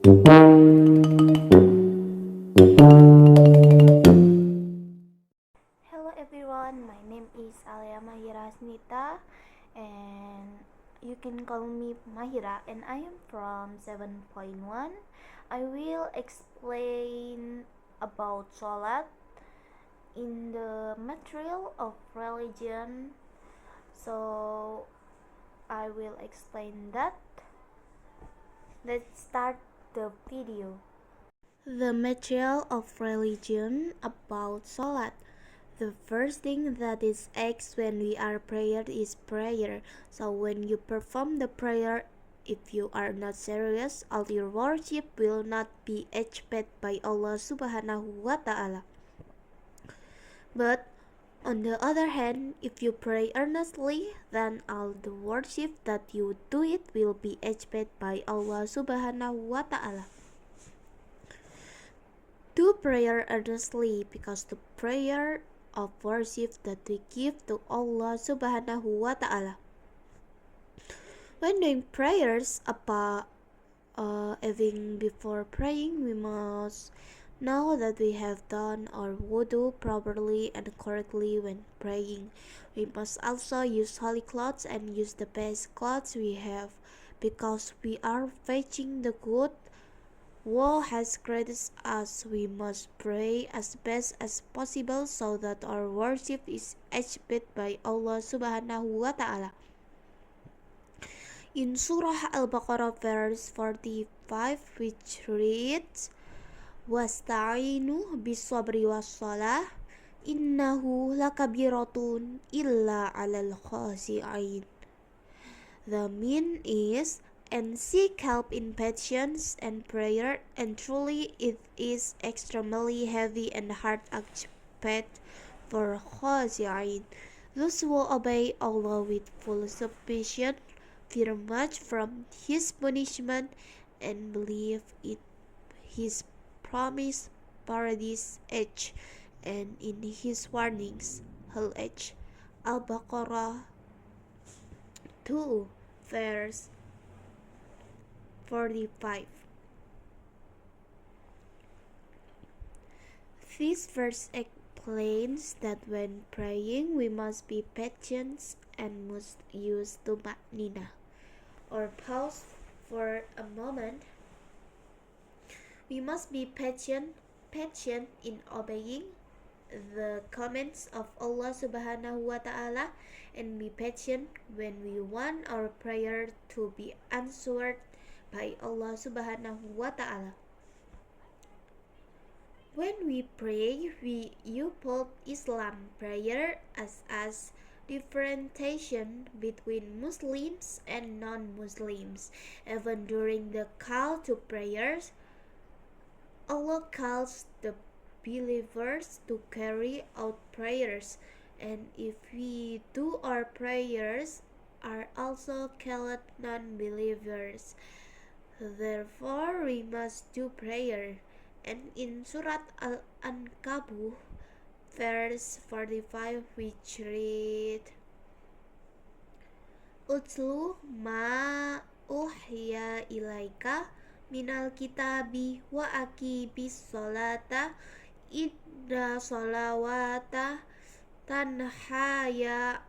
Hello everyone, my name is Alia Mahira Snita and you can call me Mahira and I am from 7.1. I will explain about Salat in the material of religion. So I will explain that. Let's start the video. The material of religion about Salat. The first thing that is asked when we are prayer is prayer. So when you perform the prayer, if you are not serious, all your worship will not be accepted by Allah Subhanahu wa Ta'ala. But on the other hand, if you pray earnestly, then all the worship that you do it will be accepted by Allah Subhanahu wa Ta'ala. Do prayer earnestly because the prayer of worship that we give to Allah Subhanahu wa Ta'ala. When doing prayers, even before praying, we must know that we have done our wudu properly and correctly when praying. We must also use holy clothes and use the best clothes we have because we are fetching the good who has created us. We must pray as best as possible so that our worship is accepted by Allah Subhanahu wa Ta'ala. In Surah Al-Baqarah verse 45, which reads, "Wasta'inu bis-sabri was-salah, innahu lakabiratun illa 'alal khashi'in." The mean is, and seek help in patience and prayer, and truly it is extremely heavy and hard aspect for khashi'in, those who obey Allah with full submission, fear much from His punishment, and believe in His promised paradise age and in His warnings. Al-Age, Al-Baqarah 2 verse 45. This verse explains that when praying we must be patient and must use tumanina, or pause for a moment. We must be patient in obeying the commands of Allah Subhanahu wa Ta'ala and be patient when we want our prayer to be answered by Allah Subhanahu wa Ta'ala. When we pray, we uphold Islam prayer as differentiation between Muslims and non-Muslims. Even during the call to prayers, Allah calls the believers to carry out prayers, and if we do our prayers are also called non-believers. Therefore, we must do prayer. And in Surat Al-Ankabut, verse 45, which read, "Utlu ma uhya ilaika minal kitabi wa aqibis sholata inna sholawata tanhaya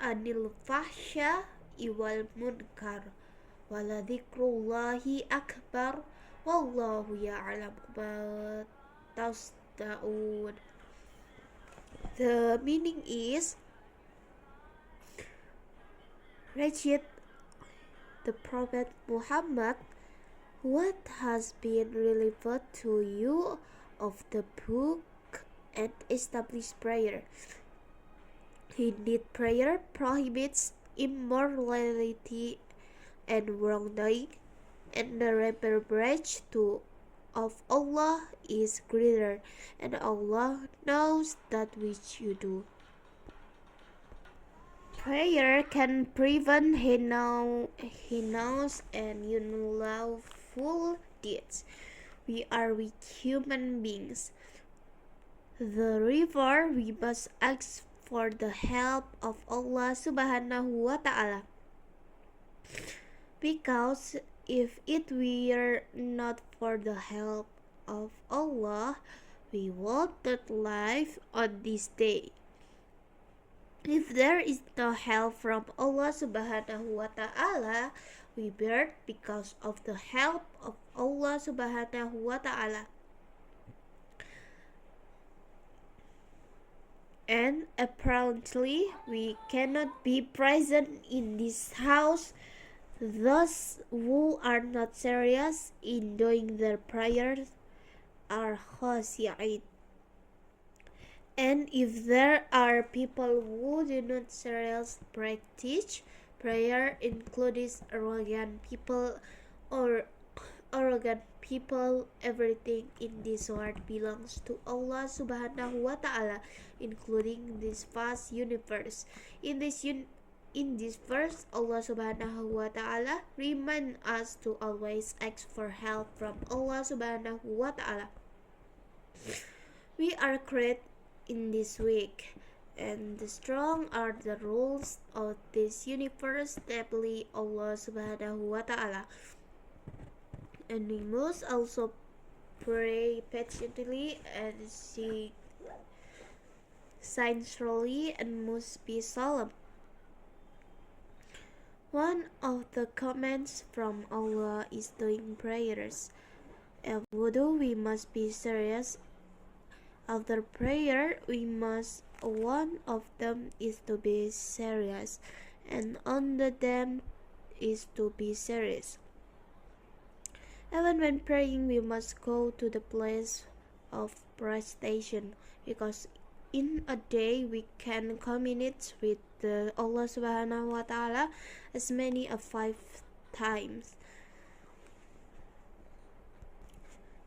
anil fahsya iwal munkar waladzikrullahi akbar wallahu ya'lam ma tasda'un." The meaning is, Rashid, the Prophet Muhammad, what has been revealed to you of the book, and establish prayer. Indeed, prayer prohibits immorality and wrongdoing, and the reproach of Allah is greater, and Allah knows that which you do. Prayer can prevent heinous and unlawful deeds. We are weak human beings. Therefore, we must ask for the help of Allah Subhanahu wa Ta'ala, because If it were not for the help of Allah, we would not live on this day. If there is no help from Allah Subhanahu wa Ta'ala, we birth because of the help of Allah Subhanahu wa Ta'ala. And apparently, we cannot be present in this house. Those who are not serious in doing their prayers are khasi'in. And if there are people who do not seriously practice prayer, including arrogant people or arrogant people, everything in this world belongs to Allah Subhanahu wa Ta'ala, including this vast universe. In this verse, Allah Subhanahu wa Ta'ala remind us to always ask for help from Allah Subhanahu wa Ta'ala. We are created in this week, and the strong are the rules of this universe, namely Allah Subhanahu wa Ta'ala. And we must also pray patiently and seek sincerely and must be solemn. One of the commands from Allah is doing prayers. At wudu, we must be serious. After prayer, one of them is to be serious, and under them is to be serious. Even when praying, we must go to the place of prostration, because in a day we can communicate with Allah Subhanahu wa Ta'ala as many as 5 times.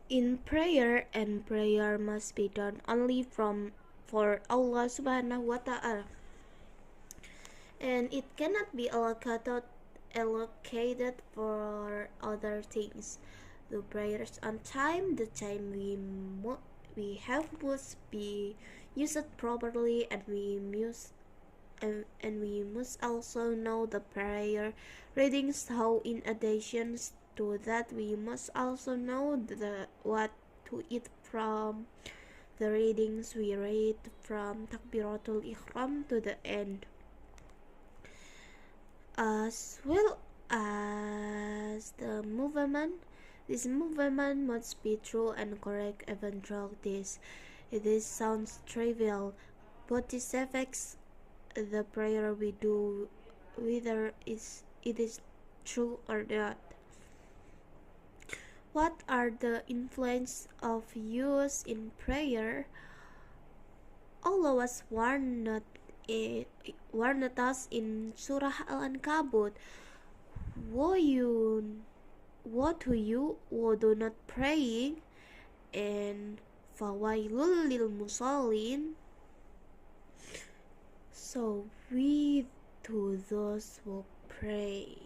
In prayer, and prayer must be done only for Allah Subhanahu wa Ta'ala, and it cannot be allocated for other things. The prayers on time, the time we have must be used properly, and we must also know the prayer readings. How in addition to that, we must also know what to eat from the readings we read from Takbiratul Ihram to the end, as well as the movement. This movement must be true and correct. Even though this sounds trivial, but this affects the prayer we do, whether it is true or not. What are the influence of use in prayer? Allah was warned us in Surah Al-Ankabut. Woe to you who do not praying, and fawailul lil musallin. So we to those who pray,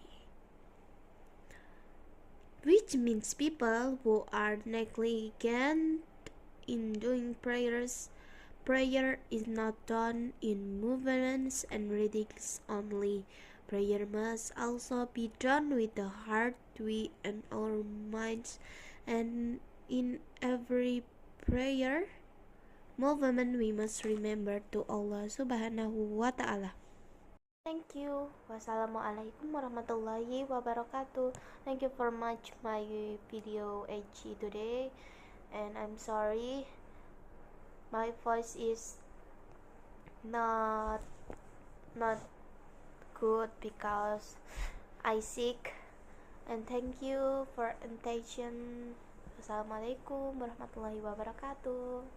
which means people who are negligent in doing prayers. Prayer is not done in movements and readings only. Prayer must also be done with the heart, and our minds, and in every prayer movement we must remember to Allah Subhanahu wa Ta'ala. Thank you. Wassalamualaikum warahmatullahi wabarakatuh. Thank you for much my video HG today, and I'm sorry my voice is not good because I sick. And thank you for attention. Wassalamualaikum warahmatullahi wabarakatuh.